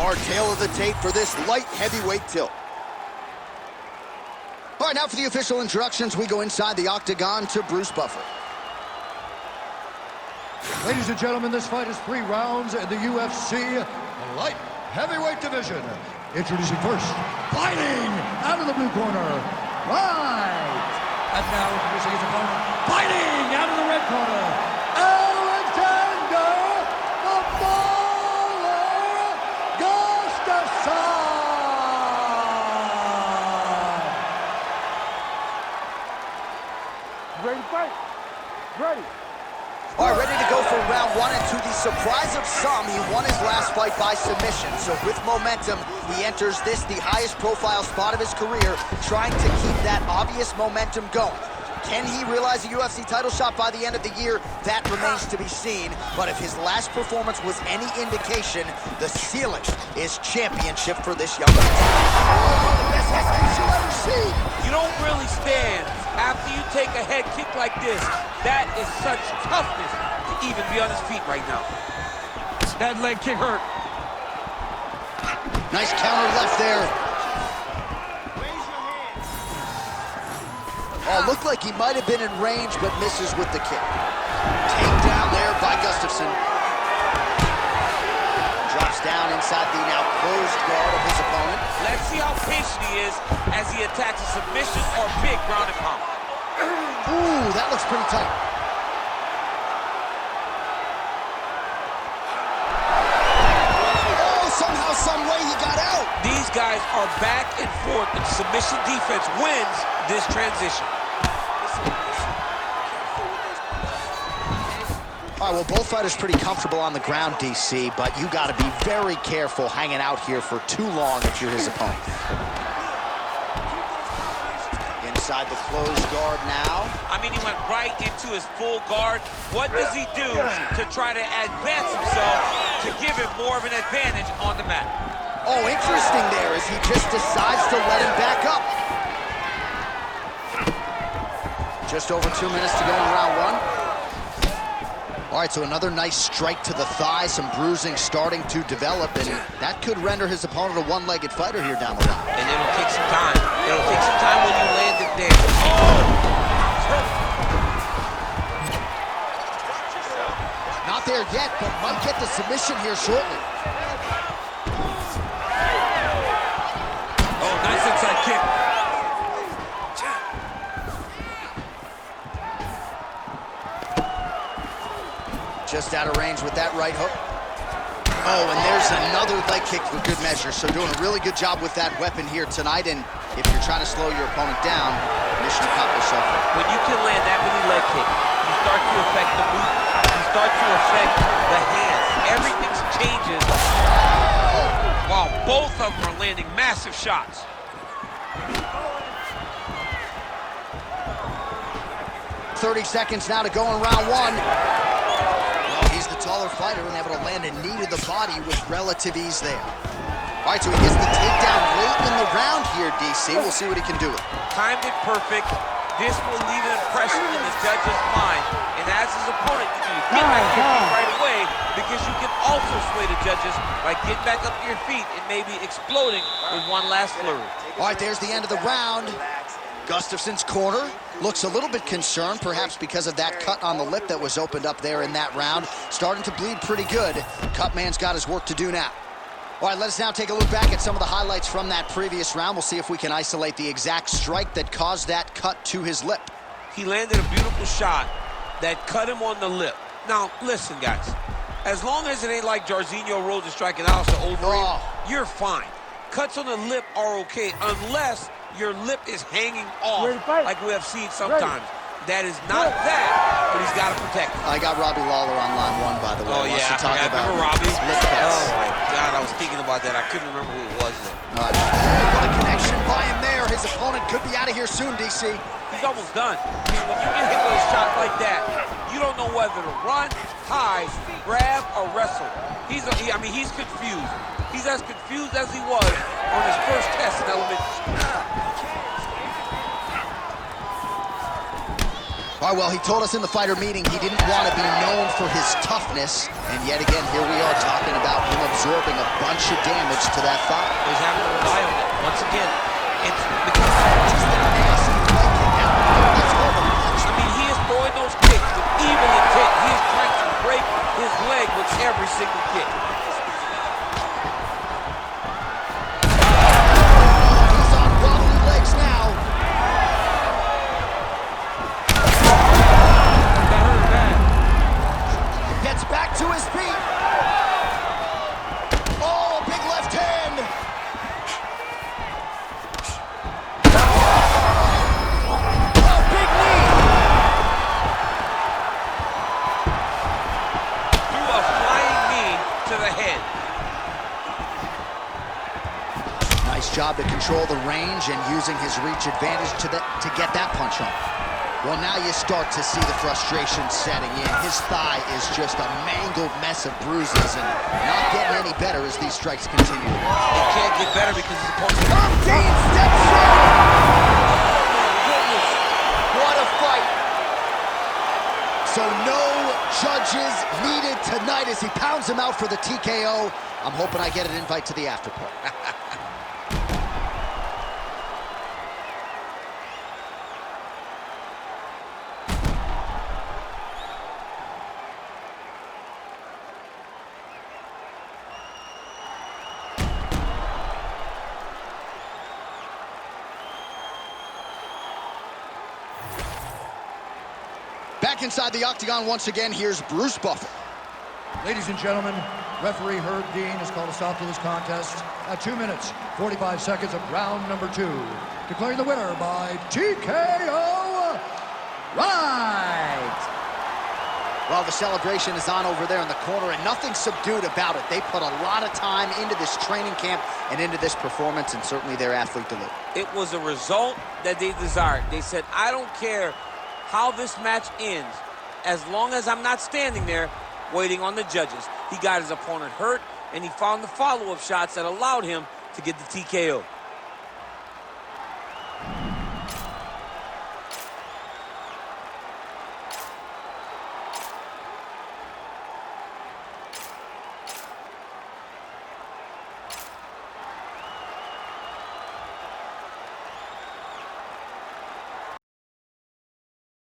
Our tale of the tape for this light heavyweight tilt. All right, now for the official introductions, we go inside the octagon to Bruce Buffer. Ladies and gentlemen, this fight is 3 rounds in the UFC light heavyweight division. Introducing first, fighting out of the blue corner, right. And now introducing his opponent, fighting out of the red corner, Alexander the Baller Gustafsson. Ready to fight? Ready. All right, ready to go for round 1, and to the surprise of some, he won his last fight by submission. So with momentum, he enters this, the highest profile spot of his career, trying to keep that obvious momentum going. Can he realize a UFC title shot by the end of the year? That remains to be seen. But if his last performance was any indication, the ceiling is championship for this young man. Oh, the best execution you'll ever see. You don't really stand after you take a head kick like this. That is such toughness to even be on his feet right now. That leg kick hurt. Nice counter left there. Oh, looked like he might have been in range, but misses with the kick. Takedown there by Gustafsson. Drops down inside the now closed guard of his opponent. Let's see how patient he is as he attacks a submission or big ground and pound. Ooh, that looks pretty tight. Oh, somehow, some way he got out. These guys are back and forth, and submission defense wins this transition. All right, well, both fighters pretty comfortable on the ground, DC, but you got to be very careful hanging out here for too long if you're his opponent. Inside the closed guard now. I mean, he went right into his full guard. What does he do to try to advance himself to give him more of an advantage on the mat? Oh, interesting there as he just decides to let him back up. Just over 2 minutes to go in round 1. All right, so another nice strike to the thigh, some bruising starting to develop, and that could render his opponent a one-legged fighter here down the line. And it'll take some time. It'll take some time when you land it there. Oh! Not there yet, but might get the submission here shortly. Oh, nice inside kick. Just out of range with that right hook. Oh, and there's another leg kick for good measure. So doing a really good job with that weapon here tonight. And if you're trying to slow your opponent down, mission accomplished so far. When you can land that many leg kicks, you start to affect the movement. You start to affect the hands. Everything changes. Wow, both of them are landing massive shots. "30 seconds now to go in round 1. He's the taller fighter and able to land a knee to the body with relative ease there. All right, so he gets the takedown late in the round here, DC. We'll see what he can do with it. Timed it perfect. This will leave an impression in the judge's mind. And as his opponent, you need to get back to your feet right away, because you can also sway the judges by getting back up to your feet and maybe exploding with one last flurry. All right, there's the end of the round. Gustafsson's corner looks a little bit concerned, perhaps because of that cut on the lip that was opened up there in that round. Starting to bleed pretty good. Cutman's got his work to do now. All right, let us now take a look back at some of the highlights from that previous round. We'll see if we can isolate the exact strike that caused that cut to his lip. He landed a beautiful shot that cut him on the lip. Now, listen, guys. As long as it ain't like Jairzinho Rose is striking Alistair Overeem, you're fine. Cuts on the lip are okay, unless your lip is hanging off, like we have seen sometimes. That is not that, but he's got to protect it. I got Robbie Lawler on line 1, by the way. Oh, yeah, to talk about remember Robbie? lip cuts. Oh, my God, I was thinking about that. I couldn't remember who it was. What a connection by him there. His opponent could be out of here soon, DC. He's almost done. I mean, when you get hit with a shot like that, you don't know whether to run, hide, grab, or wrestle. He's confused. He's as confused as he was on his first test in elementary school. All right, well, he told us in the fighter meeting he didn't want to be known for his toughness. And yet again, here we are talking about him absorbing a bunch of damage to that thigh. He's having to rely on it. Once again, it's because I mean, he is throwing those kicks with evil intent. He is trying to break his leg with every single kick. He's on wobbly legs now. That hurt bad. Gets back to his feet. Oh, a big left hand. Oh, big knee. Threw a flying knee to the head. Nice job to control the range and using his reach advantage to get that punch on. Well, now you start to see the frustration setting in. His thigh is just a mangled mess of bruises and not getting any better as these strikes continue. It can't get better because his opponent. Dean steps in. Goodness. What a fight. So no judges needed tonight as he pounds him out for the TKO. I'm hoping I get an invite to the after party. Back inside the octagon once again, here's Bruce Buffer. Ladies and gentlemen, referee Herb Dean has called a stop to this contest at 2 minutes, 45 seconds of round number 2. Declaring the winner by TKO, Right! Well, the celebration is on over there in the corner, and nothing subdued about it. They put a lot of time into this training camp and into this performance, and certainly their athlete delivered. It was a result that they desired. They said, I don't care how this match ends, as long as I'm not standing there waiting on the judges. He got his opponent hurt, and he found the follow-up shots that allowed him to get the TKO.